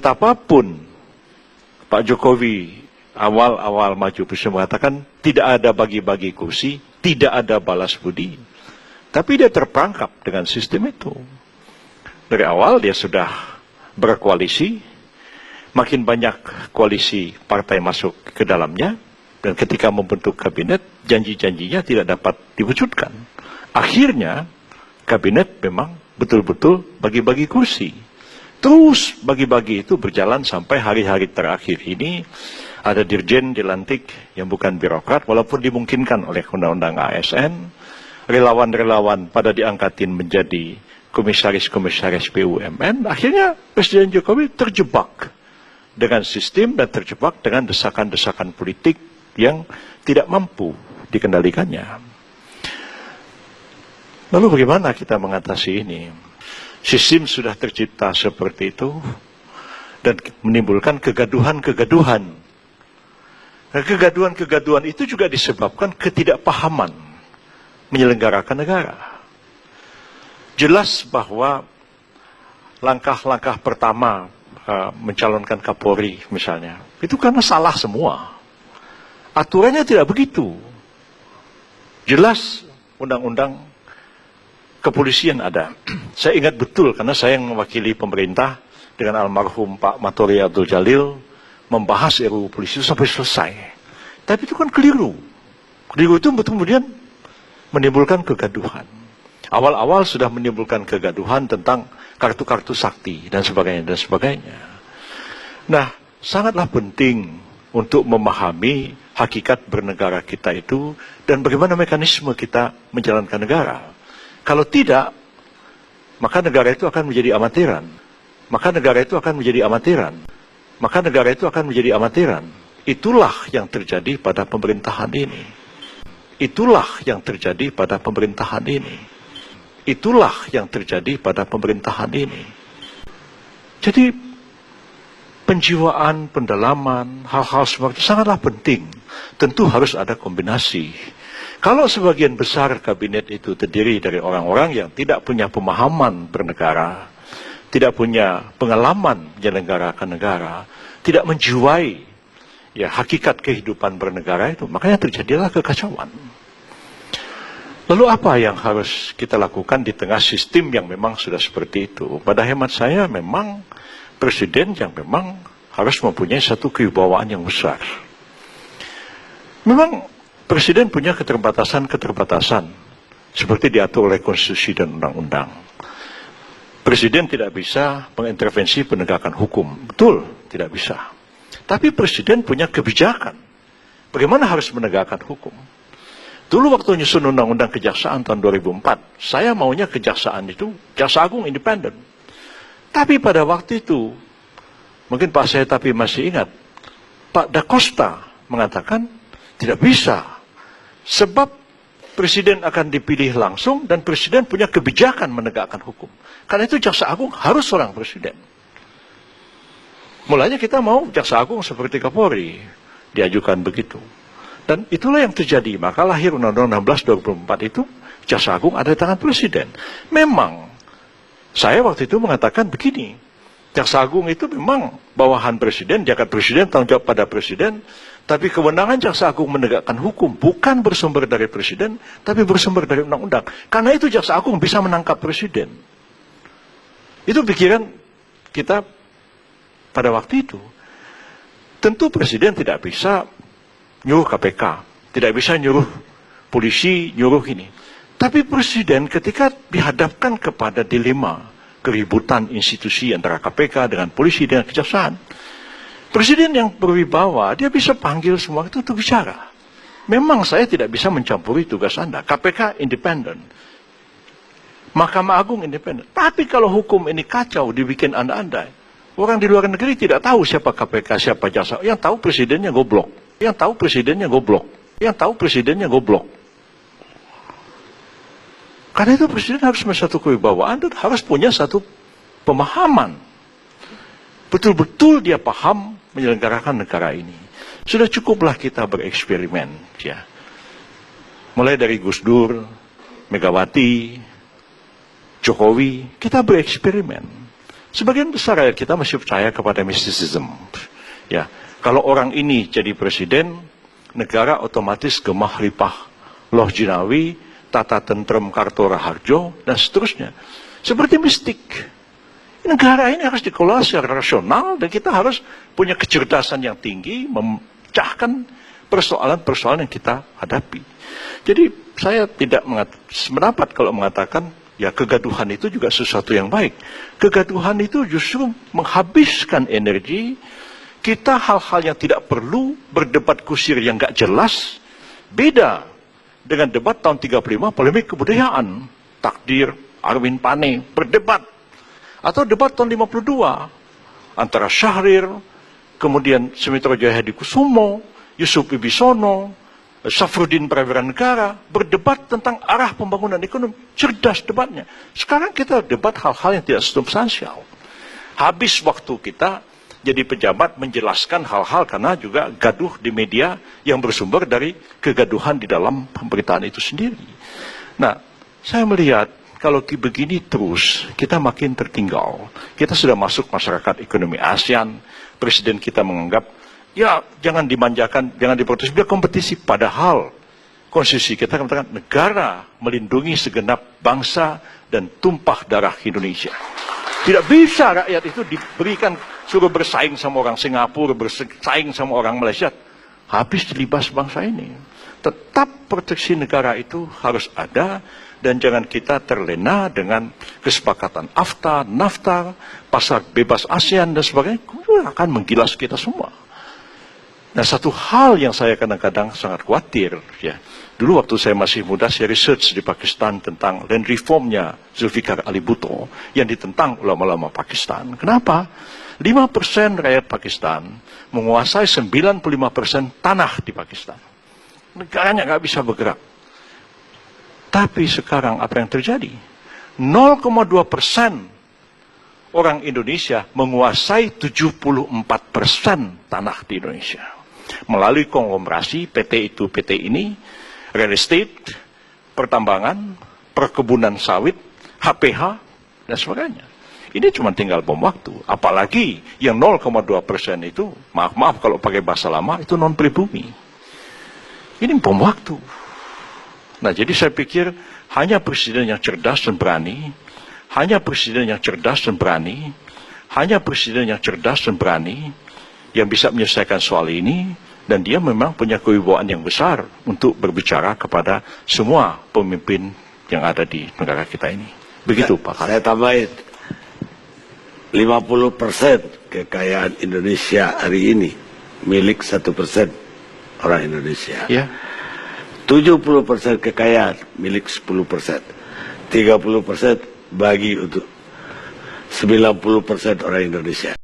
betapapun Pak Jokowi awal-awal maju presiden mengatakan tidak ada bagi-bagi kursi, tidak ada balas budi. Tapi dia terperangkap dengan sistem itu. Dari awal dia sudah berkoalisi, makin banyak koalisi partai masuk ke dalamnya, dan ketika membentuk kabinet, janji-janjinya tidak dapat diwujudkan. Akhirnya, kabinet memang betul-betul bagi-bagi kursi. Terus bagi-bagi itu berjalan sampai hari-hari terakhir ini, ada dirjen dilantik yang bukan birokrat, walaupun dimungkinkan oleh undang-undang ASN, relawan-relawan pada diangkatin menjadi komisaris-komisaris BUMN, akhirnya Presiden Jokowi terjebak dengan sistem dan terjebak dengan desakan-desakan politik yang tidak mampu dikendalikannya. Lalu bagaimana kita mengatasi ini? Sistem sudah tercipta seperti itu dan menimbulkan kegaduhan-kegaduhan. Nah, kegaduhan-kegaduhan itu juga disebabkan ketidakpahaman menyelenggarakan negara. Jelas bahwa langkah-langkah pertama mencalonkan Kapolri misalnya, itu karena salah semua. Aturannya tidak begitu. Jelas undang-undang kepolisian ada. Saya ingat betul karena saya yang mewakili pemerintah dengan almarhum Pak Matori Abdul Jalil membahas RUU polisi sampai selesai. Tapi itu kan keliru. Keliru itu kemudian menimbulkan kegaduhan. Awal-awal sudah menimbulkan kegaduhan tentang kartu-kartu sakti dan sebagainya dan sebagainya. Nah, sangatlah penting untuk memahami hakikat bernegara kita itu dan bagaimana mekanisme kita menjalankan negara. Kalau tidak, maka negara itu akan menjadi amatiran. Maka negara itu akan menjadi amatiran. Maka negara itu akan menjadi amatiran. Itulah yang terjadi pada pemerintahan ini. Itulah yang terjadi pada pemerintahan ini. Itulah yang terjadi pada pemerintahan ini. Jadi, penjiwaan, pendalaman, hal-hal seperti itu sangatlah penting. Tentu harus ada kombinasi. Kalau sebagian besar kabinet itu terdiri dari orang-orang yang tidak punya pemahaman bernegara, tidak punya pengalaman menyelenggarakan negara, tidak menjiwai hakikat kehidupan bernegara itu, makanya terjadilah kekacauan. Lalu apa yang harus kita lakukan di tengah sistem yang memang sudah seperti itu? Pada hemat saya memang presiden yang memang harus mempunyai satu kewibawaan yang besar. Memang presiden punya keterbatasan-keterbatasan seperti diatur oleh konstitusi dan undang-undang. Presiden tidak bisa mengintervensi penegakan hukum. Betul, tidak bisa. Tapi presiden punya kebijakan. Bagaimana harus menegakkan hukum? Dulu waktu nyusun undang-undang kejaksaan tahun 2004, saya maunya kejaksaan itu, Jaksa Agung independen. Tapi pada waktu itu, mungkin Pak Setapi masih ingat, Pak Da Costa mengatakan tidak bisa. Sebab presiden akan dipilih langsung dan presiden punya kebijakan menegakkan hukum. Karena itu Jaksa Agung harus seorang presiden. Mulanya kita mau Jaksa Agung seperti Kapolri, diajukan begitu. Dan itulah yang terjadi. Maka lahir Undang-Undang 16 2004 itu, Jaksa Agung ada di tangan presiden. Memang, saya waktu itu mengatakan begini, Jaksa Agung itu memang bawahan presiden, jagat presiden, tanggung jawab pada presiden, tapi kewenangan Jaksa Agung menegakkan hukum bukan bersumber dari presiden, tapi bersumber dari undang-undang. Karena itu Jaksa Agung bisa menangkap presiden. Itu pikiran kita pada waktu itu. Tentu presiden tidak bisa nyuruh KPK, tidak bisa nyuruh polisi, nyuruh ini. Tapi presiden ketika dihadapkan kepada dilema keributan institusi antara KPK dengan polisi dengan kejaksaan, presiden yang berwibawa, dia bisa panggil semua itu untuk bicara. Memang saya tidak bisa mencampuri tugas Anda. KPK independen. Mahkamah Agung independen. Tapi kalau hukum ini kacau, dibikin Anda-Anda, orang di luar negeri tidak tahu siapa KPK, siapa jaksa. Yang tahu presidennya goblok. Yang tahu presidennya goblok. Yang tahu presidennya goblok. Karena itu presiden harus punya satu kewibawaan dan harus punya satu pemahaman. Betul-betul dia paham menyelenggarakan negara ini. Sudah cukuplah kita bereksperimen. Ya. Mulai dari Gus Dur, Megawati, Jokowi, kita bereksperimen. Sebagian besar rakyat kita masih percaya kepada mysticism. Ya, kalau orang ini jadi presiden, negara otomatis gemah ripah loh jinawi, tata tentrem karto raharjo, dan seterusnya. Seperti mistik. Negara ini harus dikelola secara rasional dan kita harus punya kecerdasan yang tinggi memecahkan persoalan-persoalan yang kita hadapi. Jadi saya tidak mendapat kalau mengatakan ya kegaduhan itu juga sesuatu yang baik. Kegaduhan itu justru menghabiskan energi kita hal-hal yang tidak perlu, berdebat kusir yang gak jelas. Beda dengan debat tahun 35 polemik kebudayaan, takdir Arwin Pane berdebat. Atau debat tahun 52 antara Syahrir, kemudian Sumitro Jaya Hadikusumo, Yusuf Wibisono, Safruddin Prawira Negara berdebat tentang arah pembangunan ekonomi. Cerdas debatnya. Sekarang kita debat hal-hal yang tidak substansial. Habis waktu kita jadi pejabat menjelaskan hal-hal karena juga gaduh di media yang bersumber dari kegaduhan di dalam pemberitaan itu sendiri. Nah, saya melihat kalau begini terus, kita makin tertinggal. Kita sudah masuk masyarakat ekonomi ASEAN. Presiden kita menganggap, ya jangan dimanjakan, jangan diprotes, biar kompetisi. Padahal konstitusi kita mengatakan negara melindungi segenap bangsa dan tumpah darah Indonesia. Tidak bisa rakyat itu diberikan suruh bersaing sama orang Singapura, bersaing sama orang Malaysia. Habis dilibas bangsa ini. Tetap proteksi negara itu harus ada. Dan jangan kita terlena dengan kesepakatan AFTA, NAFTA, pasar bebas ASEAN dan sebagainya, akan menggilas kita semua. Nah, satu hal yang saya kadang-kadang sangat khawatir, ya, dulu waktu saya masih muda, saya research di Pakistan tentang land reformnya Zulfikar Ali Bhutto yang ditentang ulama-ulama Pakistan. Kenapa? 5% rakyat Pakistan menguasai 95% tanah di Pakistan. Negaranya nggak bisa bergerak. Tapi sekarang apa yang terjadi? 0,2% orang Indonesia menguasai 74% tanah di Indonesia. Melalui konglomerasi PT itu, PT ini, real estate, pertambangan, perkebunan sawit, HPH, dan sebagainya. Ini cuma tinggal bom waktu. Apalagi yang 0,2% itu, maaf kalau pakai bahasa lama, itu non-pribumi. Ini bom waktu. Nah, jadi saya pikir hanya presiden yang cerdas dan berani, hanya presiden yang cerdas dan berani, hanya presiden yang cerdas dan berani yang bisa menyelesaikan soal ini, dan dia memang punya kewibawaan yang besar untuk berbicara kepada semua pemimpin yang ada di negara kita ini. Begitu, Pak. Saya tambahin, 50% kekayaan Indonesia hari ini milik 1% orang Indonesia. Ya. 70% kekayaan milik 10%. 30% bagi untuk 90% orang Indonesia.